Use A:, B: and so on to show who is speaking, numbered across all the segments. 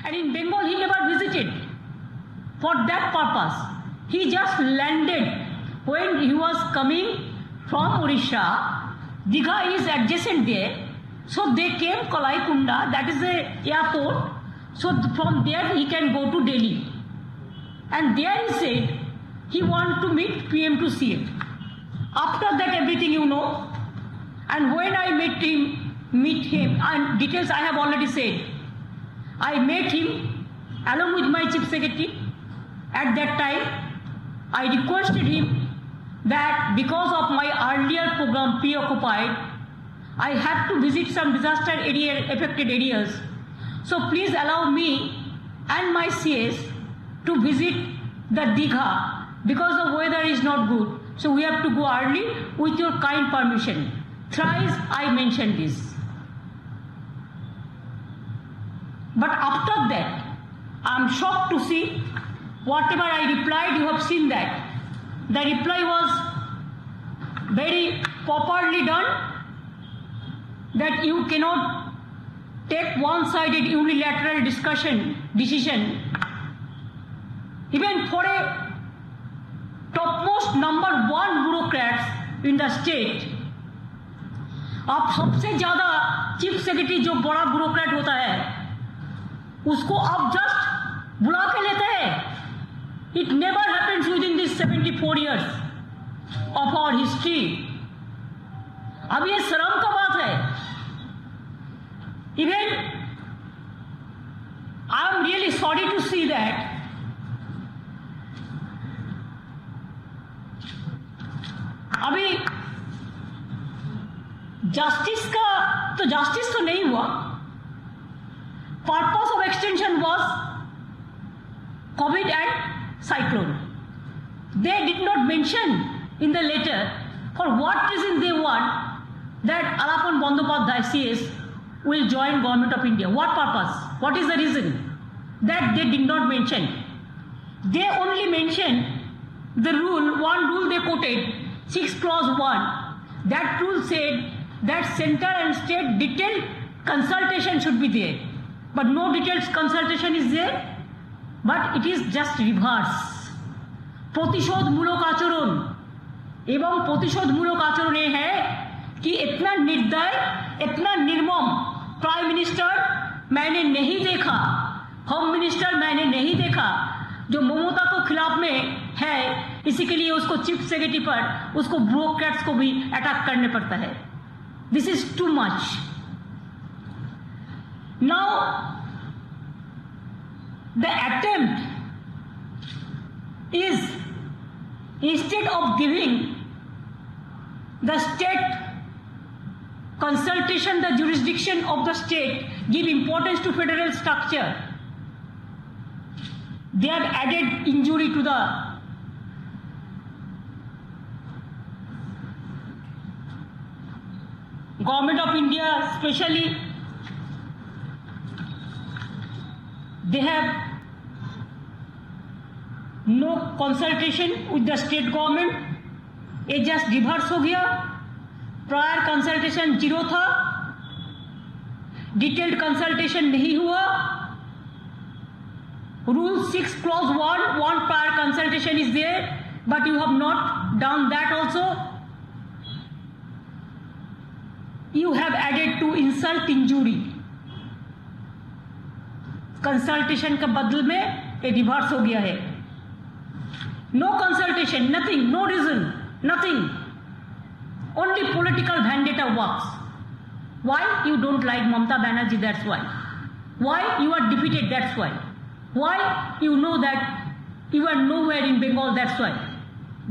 A: And in Bengal, he never visited for that purpose. He just landed when he was coming from Odisha. Digha is adjacent there. So they came Kalaikunda, that is the airport. So from there he can go to Delhi. And there he said he wants to meet PM to CM. After that everything you know. And when I meet him, and details I have already said. I met him along with my chief secretary. At that time, I requested him that because of my earlier program Preoccupied, I have to visit some disaster affected areas. So please allow me and my CS to visit the Digha because the weather is not good. So we have to go early with your kind permission. Thrice I mentioned this. But after that, I am shocked to see whatever I replied, you have seen that. The reply was very properly done, that you cannot take one-sided unilateral decision, even for a topmost number one bureaucrats in the state. आप सबसे ज्यादा chief secretary जो बड़ा bureaucrat होता है उसको आप just बुला के लेते हैं. It never happens with in this 74 years of our history. अब ये शर्म का बात है. Even I am really sorry to see that अभी जस्टिस तो नहीं हुआ. Purpose of extension was COVID and cyclone. They did not mention in the letter for what reason they want that Alapan Bandyopadhyay CS will join Government of India. What purpose? What is the reason? That they did not mention. They only mentioned the rule, one rule they quoted, 6 clause 1. That rule said that center and state detailed consultation should be there. But no detailed consultation is there. But it is just reverse. प्रतिशोधमूलक आचरण एवं प्रतिशोधमूलक आचरण ये है कि इतना निर्दय, इतना निर्मम प्राइम मिनिस्टर मैंने नहीं देखा, होम मिनिस्टर मैंने नहीं देखा. जो ममता को खिलाफ में है, इसी के लिए उसको चीफ सेक्रेटरी पर उसको ब्यूरोक्रेट्स को भी अटैक करने पड़ता है. This is too much. Now the attempt is instead of giving the state consultation, the jurisdiction of the state, give importance to federal structure. They have added injury to the Government of India, especially. They have no consultation with the state government. ये just reverse हो गया. Prior consultation 0 था, detailed consultation नहीं हुआ. Rule 6 clause 1 prior consultation is there, but you have not done that also. You have added to insult injury. Consultation के बदल में ये रिवर्स हो गया है. No consultation, nothing, no reason, nothing. Only political vendetta works. Why? You don't like Mamata Banerjee, that's why. Why? You are defeated, that's why. Why? You know that you are nowhere in Bengal, that's why.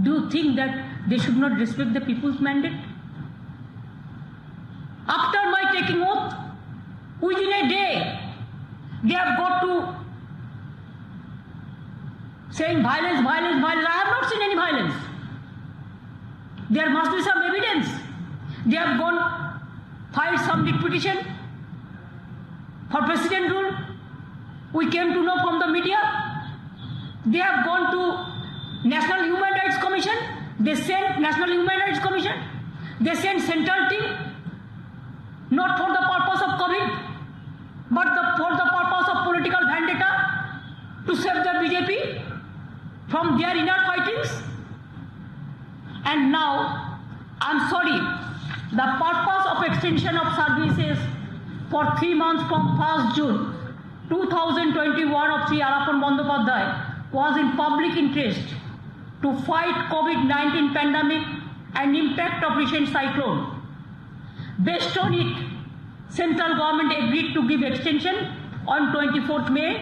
A: Do you think that they should not respect the people's mandate? After my taking oath, within a day, they have got to saying violence, violence, violence. I have not seen any violence. There must be some evidence. They have gone, filed some writ petition for president rule. We came to know from the media. They have gone to National Human Rights Commission. They sent National Human Rights Commission. They sent central team, not for the purpose of COVID, but for the purpose of political vendetta. from their inner fightings. And now, I'm sorry, the purpose of extension of services for 3 months from 1st June 2021 of Sri Alapan Bandyopadhyay was in public interest to fight COVID-19 pandemic and impact of recent cyclone. Based on it, central government agreed to give extension on 24th May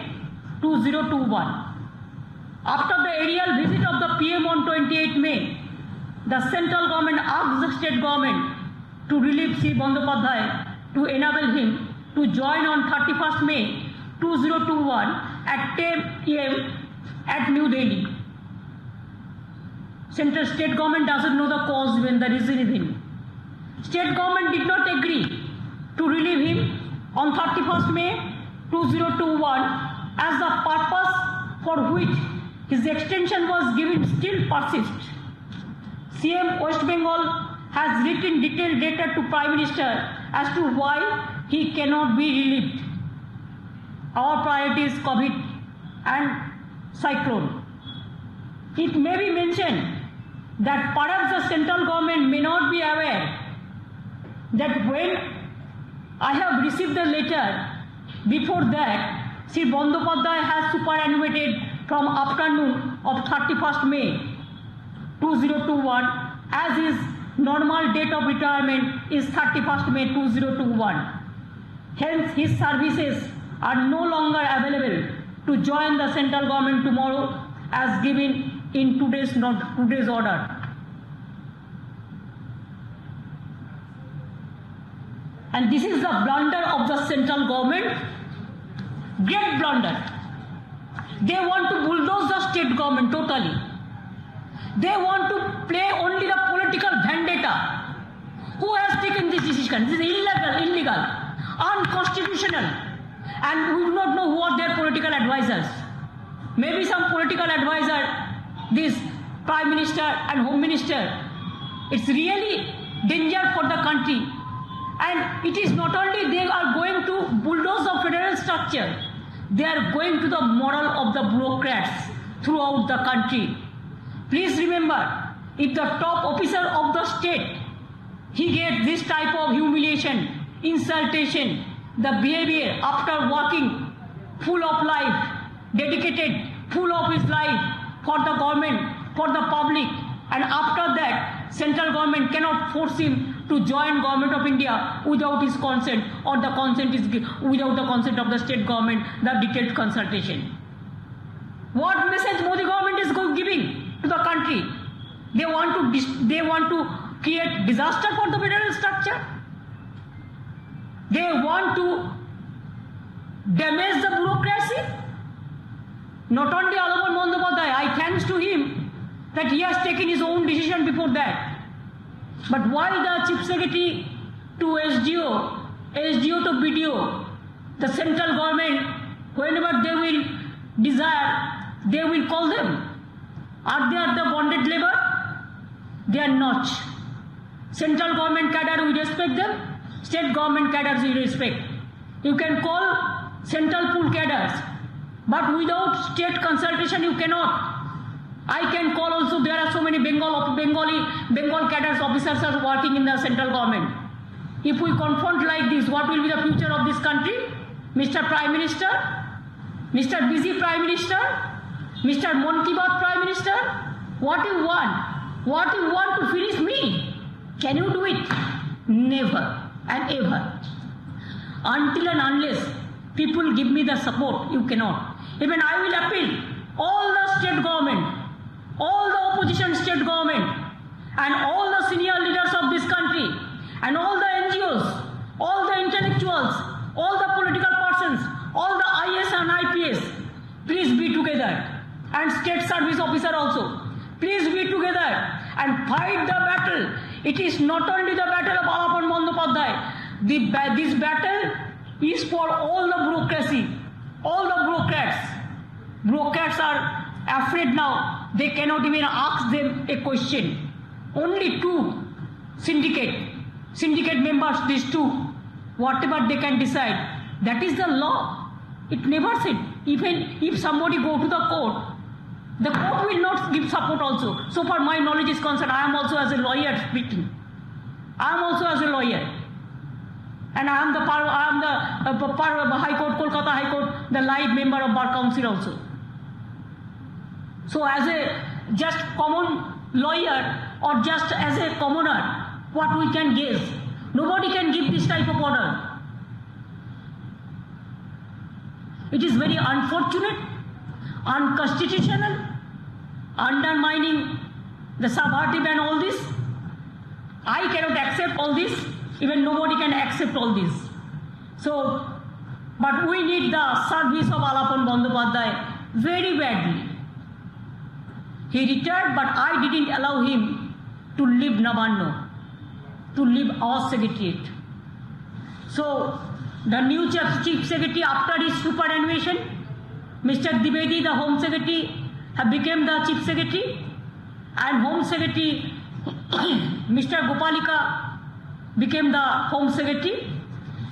A: 2021. After the aerial visit of the PM on 28 May, the central government asked the state government to relieve Sri Bandyopadhyay to enable him to join on 31st May 2021 at 10 AM at New Delhi. Central state government doesn't know the cause when the reason is in. State government did not agree to relieve him on 31st May 2021 as the purpose for which his extension was given still persists. CM West Bengal has written detailed letter to Prime Minister as to why he cannot be relieved. Our priority is COVID and cyclone. It may be mentioned that perhaps the central government may not be aware that when I have received the letter, before that, Sri Bandyopadhyay has superannuated from afternoon of 31st May 2021 as his normal date of retirement is 31st May 2021. Hence, his services are no longer available to join the central government tomorrow as given in today's order. And this is the blunder of the central government, great blunder. They want to bulldoze the state government totally. They want to play only the political vendetta. Who has taken this decision? This is illegal, unconstitutional, and we do not know who are their political advisors. Maybe some political advisor, this Prime Minister and Home Minister. It's really danger for the country. And it is not only they are going to bulldoze the federal structure, they are going to the moral of the bureaucrats throughout the country. Please remember, if the top officer of the state, he gets this type of humiliation, insultation, the behavior after working full of life, dedicated full of his life for the government, for the public, and after that, central government cannot force him to join Government of India without his consent, or the consent is without the consent of the state government, the detailed consultation. What message Modi government is giving to the country? They want to create disaster for the federal structure. They want to damage the bureaucracy. Not only Alapan Bandyopadhyay, I thanks to him that he has taken his own decision before that. But why the Chief Secretary to SDO, SDO to BDO, the central government, whenever they will desire, they will call them. Are they at the bonded labor? They are not. Central government cadre, we respect them. State government cadres, we respect. You can call central pool cadres, but without state consultation, you cannot. I can call also, there are so many Bengal cadres officers are working in the central government. If we confront like this, what will be the future of this country? Mr. Prime Minister, Mr. Busy Prime Minister, Mr. Mon Ki Baat Prime Minister, what you want? What you want to finish me? Can you do it? Never and ever. Until and unless people give me the support, you cannot. Even I will appeal all the state government, all the opposition state government, and all the senior leaders of this country, and all the NGOs, all the intellectuals, all the political persons, all the IS and IPS, please be together. And state service officer also, please be together and fight the battle. It is not only the battle of Alapan Bandyopadhyay. This battle is for all the bureaucracy, all the bureaucrats. Bureaucrats are afraid now. They cannot even ask them a question. Only two syndicate members, these two, whatever they can decide, that is the law. It never said, even if somebody go to the court, The court will not give support also. So far my knowledge is concerned, I am also as a lawyer speaking. I am also as a lawyer. And I am the High Court, Kolkata High Court, the live member of Bar Council also. So as a just common lawyer or just as a commoner, what we can guess? Nobody can give this type of order. It is very unfortunate, unconstitutional, undermining the subvertive and all this. I cannot accept all this. Even nobody can accept all this. So, but we need the service of Alapan Bandyopadhyay very badly. He retired, but I didn't allow him to leave Nabanno, to leave our secretariat. So, the new chief secretary, after his superannuation, Mr. Dwivedi, the Home Secretary, have become the chief secretary, and Home Secretary, Mr. Gopalika, became the Home Secretary,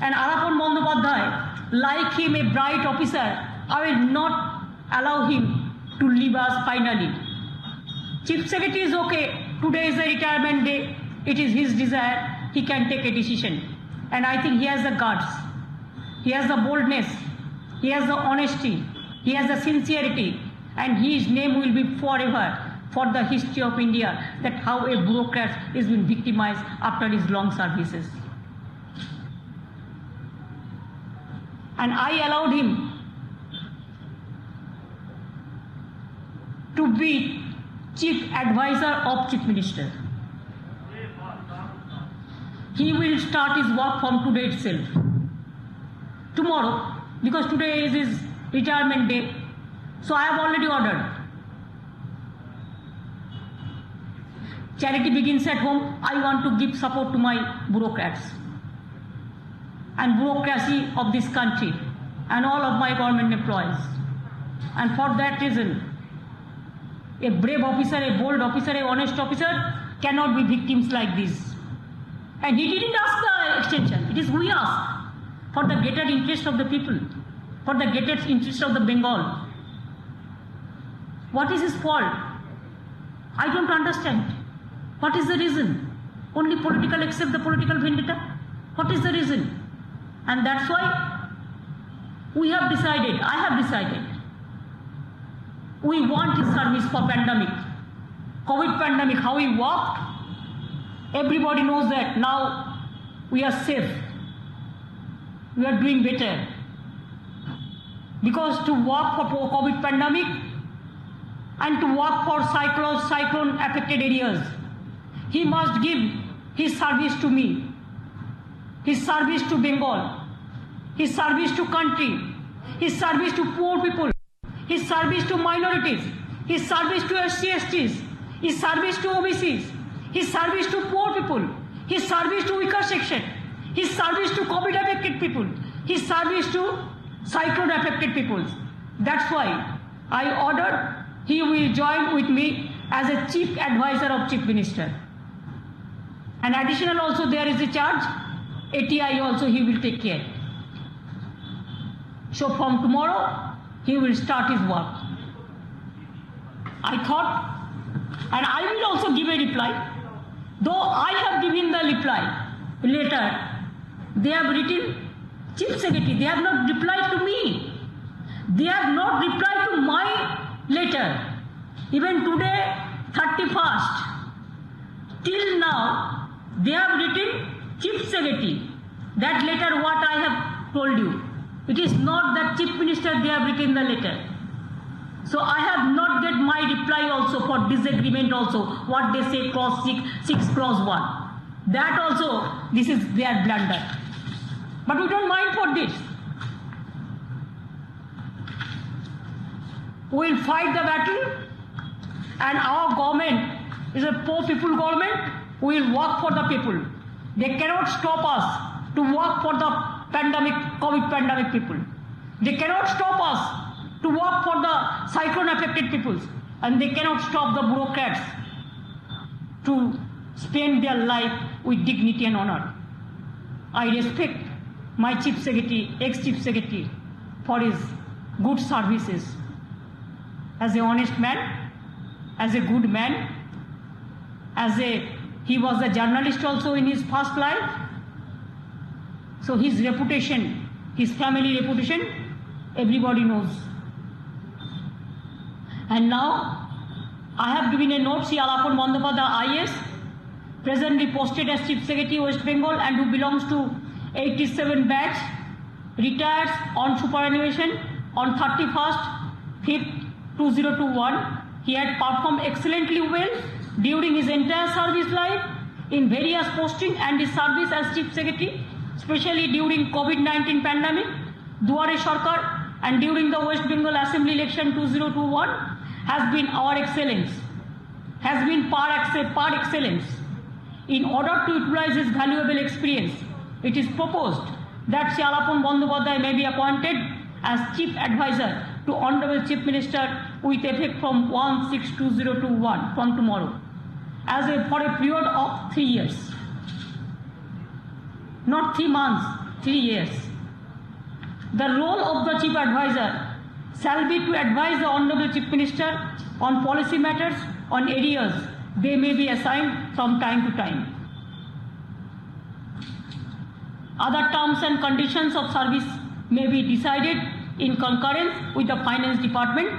A: and Alapan Bandyopadhyay, like him, a bright officer, I will not allow him to leave us finally. Chief Secretary is okay. Today is the retirement day. It is his desire. He can take a decision. And I think he has the guts. He has the boldness. He has the honesty. He has the sincerity. And his name will be forever for the history of India, that how a bureaucrat is been victimized after his long services. And I allowed him to be Chief Advisor of Chief Minister. He will start his work from today itself. Tomorrow, because today is his retirement day, so I have already ordered. Charity begins at home. I want to give support to my bureaucrats and bureaucracy of this country and all of my government employees. And for that reason, a brave officer, a bold officer, a honest officer cannot be victims like this. And he didn't ask the extension. It is we ask for the greater interest of the people, for the greater interest of the Bengal. What is his fault? I don't understand. What is the reason? Only political, except the political vendetta? What is the reason? And that's why we have decided, I have decided, we want his service for pandemic. COVID pandemic, how he worked, everybody knows that now we are safe. We are doing better. Because to work for COVID pandemic and to work for cyclone affected areas, he must give his service to me, his service to Bengal, his service to country, his service to poor people, his service to minorities, his service to SC/STs, his service to OBCs, his service to poor people, his service to weaker section, his service to COVID affected people, his service to cyclone affected people. That's why I ordered he will join with me as a chief advisor of chief minister. And additional also there is a charge, ATI also he will take care. So from tomorrow he will start his work. I thought, and I will also give a reply, though I have given the reply later, they have written chief secretary, they have not replied to me. They have not replied to my letter. Even today, 31st, till now, they have written chief secretary. That letter what I have told you. It is not that chief minister they have written the letter. So I have not get my reply also for disagreement also, what they say clause 6 clause 1. That also, this is their blunder. But we don't mind for this. We will fight the battle, and our government is a poor people government. We will work for the people. They cannot stop us to work for the pandemic, COVID pandemic people. They cannot stop us to work for the cyclone affected peoples. And they cannot stop the bureaucrats to spend their life with dignity and honor. I respect my chief secretary, ex-chief secretary, for his good services as a honest man as a good man, he was a journalist also in his past life. So his reputation, his family reputation, everybody knows. And now I have given a note, Sri Alapon Bandyopadhyay IS, presently posted as Chief Secretary West Bengal and who belongs to 87 batch, retires on superannuation on 31st 5th 2021. He had performed excellently well during his entire service life in various postings and his service as Chief Secretary, especially during COVID-19 pandemic, Duare Sarkar, and during the West Bengal Assembly election 2021 has been our excellence, has been par excellence. In order to utilize his valuable experience, it is proposed that Sri Alapon Bandyopadhyay may be appointed as Chief Advisor to Honorable Chief Minister with effect from 1/6/2021, from tomorrow, for a period of 3 years. Not 3 months, 3 years. The role of the Chief Advisor shall be to advise the Honorable Chief Minister on policy matters on areas they may be assigned from time to time. Other terms and conditions of service may be decided in concurrence with the Finance Department,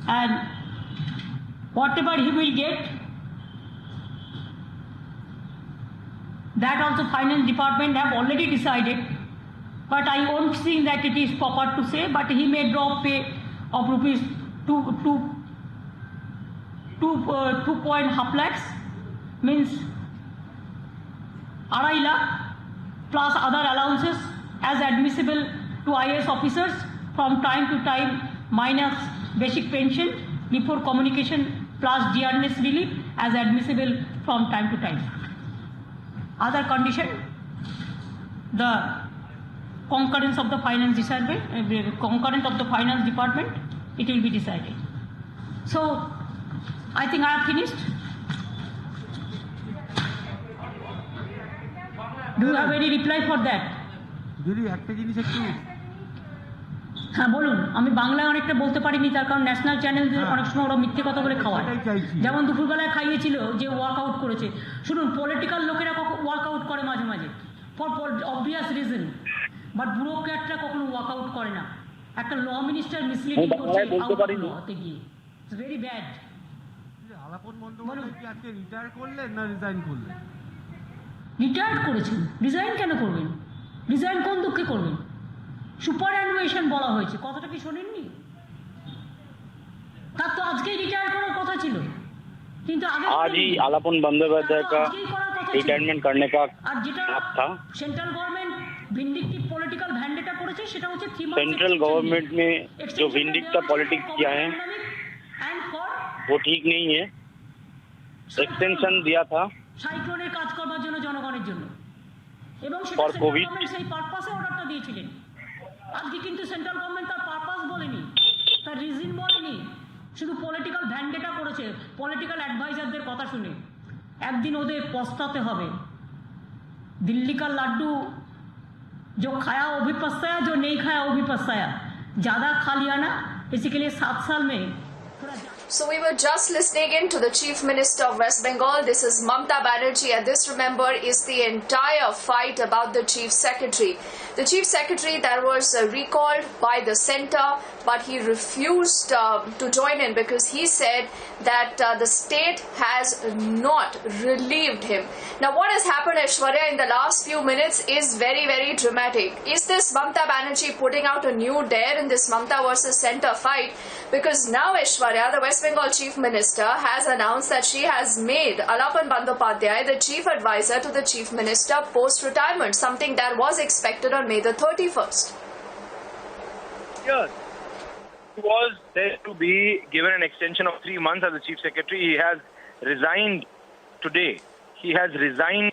A: and whatever he will get, that also Finance Department have already decided, but I won't think that it is proper to say, but he may draw pay of rupees 2.5 lakhs, means 2.5 lakh plus other allowances as admissible to IAS officers from time to time, minus basic pension before communication plus dearness relief as admissible from time to time. Other condition, the concurrence of the Finance Department, it will be decided. So I think I have finished. Do you have any reply for that?
B: যদি একটা জিনিস একটু
A: হ্যাঁ বলুন। আমি বাংলায় অনেকটা বলতে পারিনি, তার কারণ ন্যাশনাল চ্যানেল অনেক সময় ওরা মিথ্যে কথা বলে খাওয়ায়। যেমন দুপুরবেলায় খাইয়েছিল যে ওয়ার্কআউট করেছে। শুনুন, পলিটিক্যাল লোকেরা ওয়ার্কআউট করে মাঝে মাঝে ফর অবভিয়াস রিজন, বাট ব্যুরোক্র্যাটরা কখনো ওয়ার্কআউট করে না। একটা ল মিনিস্টার মিসলিডিং করছে হতে গিয়ে, it's very bad.
B: Alapan Bandyopadhyay কি আজকে রিটায়ার করলেন না রিজাইন করলেন?
A: রিটায়ার্ড করেছেন, রিজাইন কেন করবেন? রিজাইন কোন দুঃখে করবেন? সুপার অ্যানুয়েশন বলা হয়েছে, কথাটা কি শোনেননি? তার তো আজকেই রিটায়ার করার কথা ছিল, কিন্তু
C: आज ही आलापन बंदोपाध्याय का रिटायरमेंट करने का
A: আর যেটা
C: था।
A: সেন্ট্রাল गवर्नमेंट ভিন্ডিকটিভ পলিটিক্যাল ভ্যান্ডেটা করেছে সেটা হচ্ছে 3 मंथ।
C: सेंट्रल गवर्नमेंट ने जो विंडिक्टा पॉलिटिक्स किया है वो ठीक नहीं है। एक्सटेंशन दिया था
A: সাইক্লোনের কাজ করবার জন্য, জনগণের জন্য, এবং সেটা
C: ফর
A: সেন্ট্রাল
C: কোভিড
A: গভর্নমেন্ট সেই পারপাসে অর্ডারটা দিয়েছিলেন। আজকে কিন্তু সেন্ট্রাল গভর্নমেন্ট তার পারপাস বলেনি, তার রিজন বলেনি, শুধু পলিটিক্যাল ভ্যান্ডেটা করেছে পলিটিক্যাল অ্যাডভাইজারদের কথা শুনে। একদিন ওদের পস্তাতে হবে। दिल्ली का लड्डू जो खाया वो भी पछताया, जो नहीं खाया वो भी पछताया। ज़्यादा खा लिया ना, इसी के लिए 7 साल में थोड़ा।
D: So we were just listening in to the Chief Minister of West Bengal. This is Mamta Banerjee, and this, remember, is the entire fight about the Chief Secretary. The Chief Secretary that was recalled by the centre, but he refused to join in because he said that the state has not relieved him. Now, what has happened, Aishwarya, in the last few minutes is very, very dramatic. Is this Mamta Banerjee putting out a new dare in this Mamta versus centre fight? Because now, Aishwarya, the West Bengal Chief Minister has announced that she has made Alapan Bandyopadhyay the Chief Advisor to the Chief Minister post-retirement, something that was expected on May the 31st.
E: Yes. He was said to be given an extension of 3 months as the Chief Secretary. He has resigned today. He has resigned.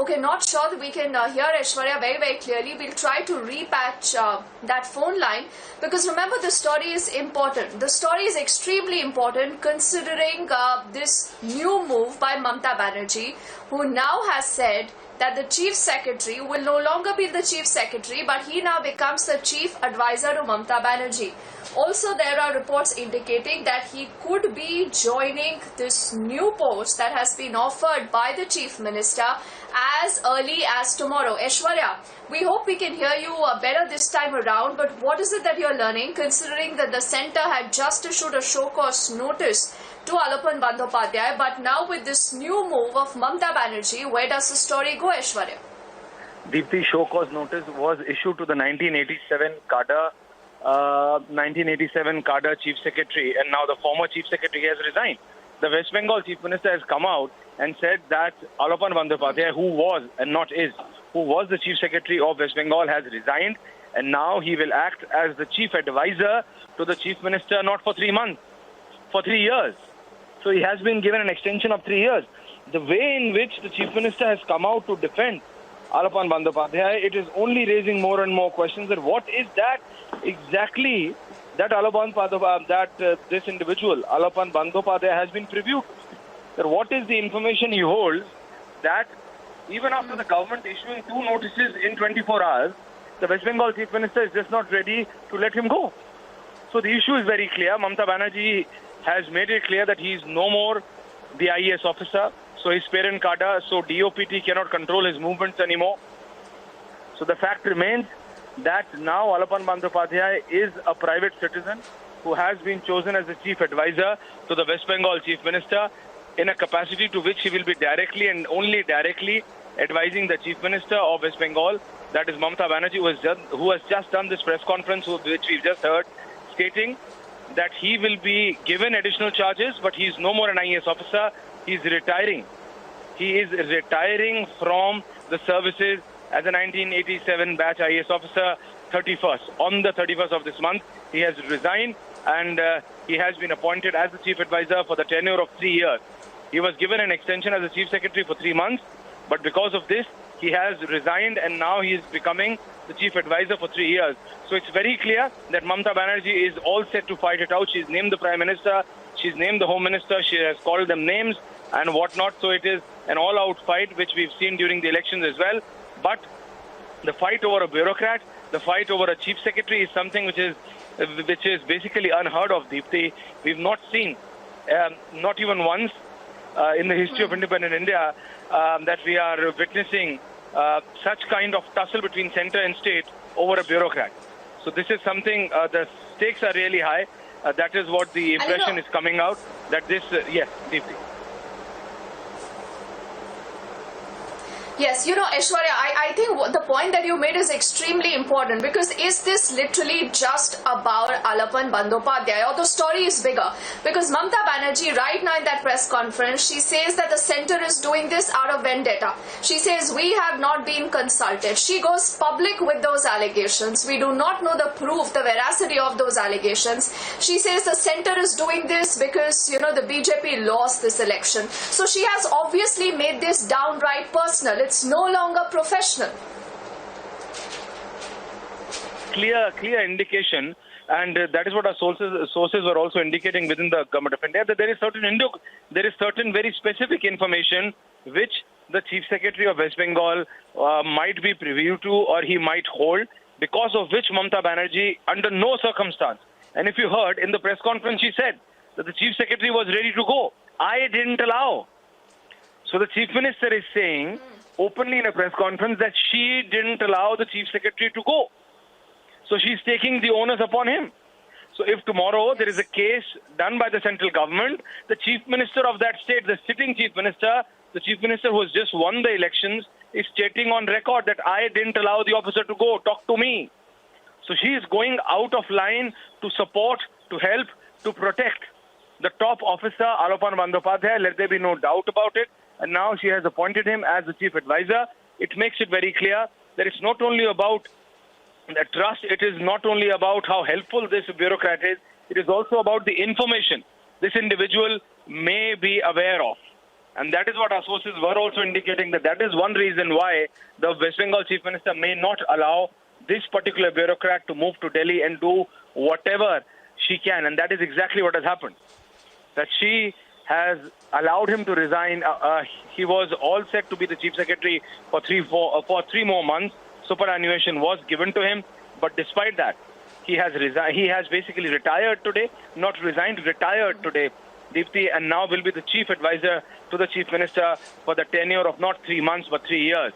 D: Okay, not sure that we can hear Aishwarya very, very clearly. We'll try to repatch that phone line, because remember, the story is important. The story is extremely important considering this new move by Mamta Banerjee, who now has said that the Chief Secretary will no longer be the Chief Secretary, but he now becomes the Chief Advisor to Mamta Banerjee. Also, there are reports indicating that he could be joining this new post that has been offered by the Chief Minister as early as tomorrow. Aishwarya, we hope we can hear you better this time around, but what is it that you're learning, considering that the centre had just issued a show cause notice to Alapan Bandyopadhyay, but now with this new move of Mamta Banerjee, where does the story go, Aishwarya?
E: Deepthi, show cause notice was issued to the 1987 Cadre Chief Secretary, and now the former Chief Secretary has resigned. The West Bengal Chief Minister has come out and said that Alapan Bandyopadhyay, who was the Chief Secretary of West Bengal, has resigned, and now he will act as the Chief Advisor to the Chief Minister, not for 3 months, for 3 years. So he has been given an extension of 3 years. The way in which the Chief Minister has come out to defend Alapan Bandyopadhyay, it is only raising more and more questions that what is that exactly that this individual, Alapan Bandyopadhyay, has been previewed. That what is the information he holds that even after the government issuing 2 notices in 24 hours, the West Bengal Chief Minister is just not ready to let him go. So the issue is very clear. Mamta Banerjee has made it clear that he is no more the IAS officer. So his parent cadre, so DOPT cannot control his movements anymore. So the fact remains that now Alapan Bandyopadhyay is a private citizen who has been chosen as the Chief Advisor to the West Bengal Chief Minister, in a capacity to which he will be directly and only directly advising the Chief Minister of West Bengal, that is Mamta Banerjee, who has just done this press conference, which we've just heard, stating that he will be given additional charges, but he is no more an IAS officer. He is retiring. He is retiring from the services as a 1987 batch IAS officer. On the 31st of this month, he has resigned, and he has been appointed as the Chief Advisor for the tenure of 3 years. He was given an extension as the Chief Secretary for 3 months, but because of this, he has resigned, and now he is becoming the Chief Advisor for 3 years. So it's very clear that Mamta Banerjee is all set to fight it out. She's named the Prime Minister, she's named the Home Minister, she has called them names and whatnot. So it is an all-out fight, which we've seen during the elections as well. But the fight over a bureaucrat, the fight over a Chief Secretary is something which is basically unheard of, Deepthi. We've not seen, not even once in the history of independent India, that we are witnessing such kind of tussle between centre and state over a bureaucrat. So this is something, the stakes are really high. That is what the impression is coming out, that this, yes, Deepthi.
D: Yes, Aishwarya, I think the point that you made is extremely important, because is this literally just about Alapan Bandyopadhyay, or the story is bigger? Because Mamta Banerjee, right now in that press conference, she says that the centre is doing this out of vendetta. She says we have not been consulted. She goes public with those allegations. We do not know the proof, the veracity of those allegations. She says the centre is doing this because, the BJP lost this election. So she has obviously made this downright personal. It's no longer professional.
E: Clear indication, and that is what our sources were also indicating within the Government of India, that there is certain very specific information which the Chief Secretary of West Bengal might be privy to, or he might hold, because of which Mamta Banerjee, under no circumstance, and if you heard in the press conference, she said that the Chief Secretary was ready to go. I didn't allow. So the Chief Minister is saying openly in a press conference that she didn't allow the Chief Secretary to go. So she's taking the onus upon him. So if tomorrow there is a case done by the central government, the Chief Minister of that state, the sitting Chief Minister, the Chief Minister who has just won the elections, is stating on record that I didn't allow the officer to go, talk to me. So she is going out of line to support, to help, to protect the top officer, Alapan Bandyopadhyay. Let there be no doubt about it. And now she has appointed him as the Chief Advisor. It makes it very clear that it's not only about the trust, it is not only about how helpful this bureaucrat is, it is also about the information this individual may be aware of. And that is what our sources were also indicating, that is one reason why the West Bengal Chief Minister may not allow this particular bureaucrat to move to Delhi and do whatever she can. And that is exactly what has happened. That she has allowed him to resign. He was all set to be the Chief Secretary for 3 more months. Superannuation was given to him. But despite that, he has resigned. He has basically retired today, not resigned, retired today, Deepthi, and now will be the chief advisor to the Chief Minister for the tenure of not 3 months but 3 years.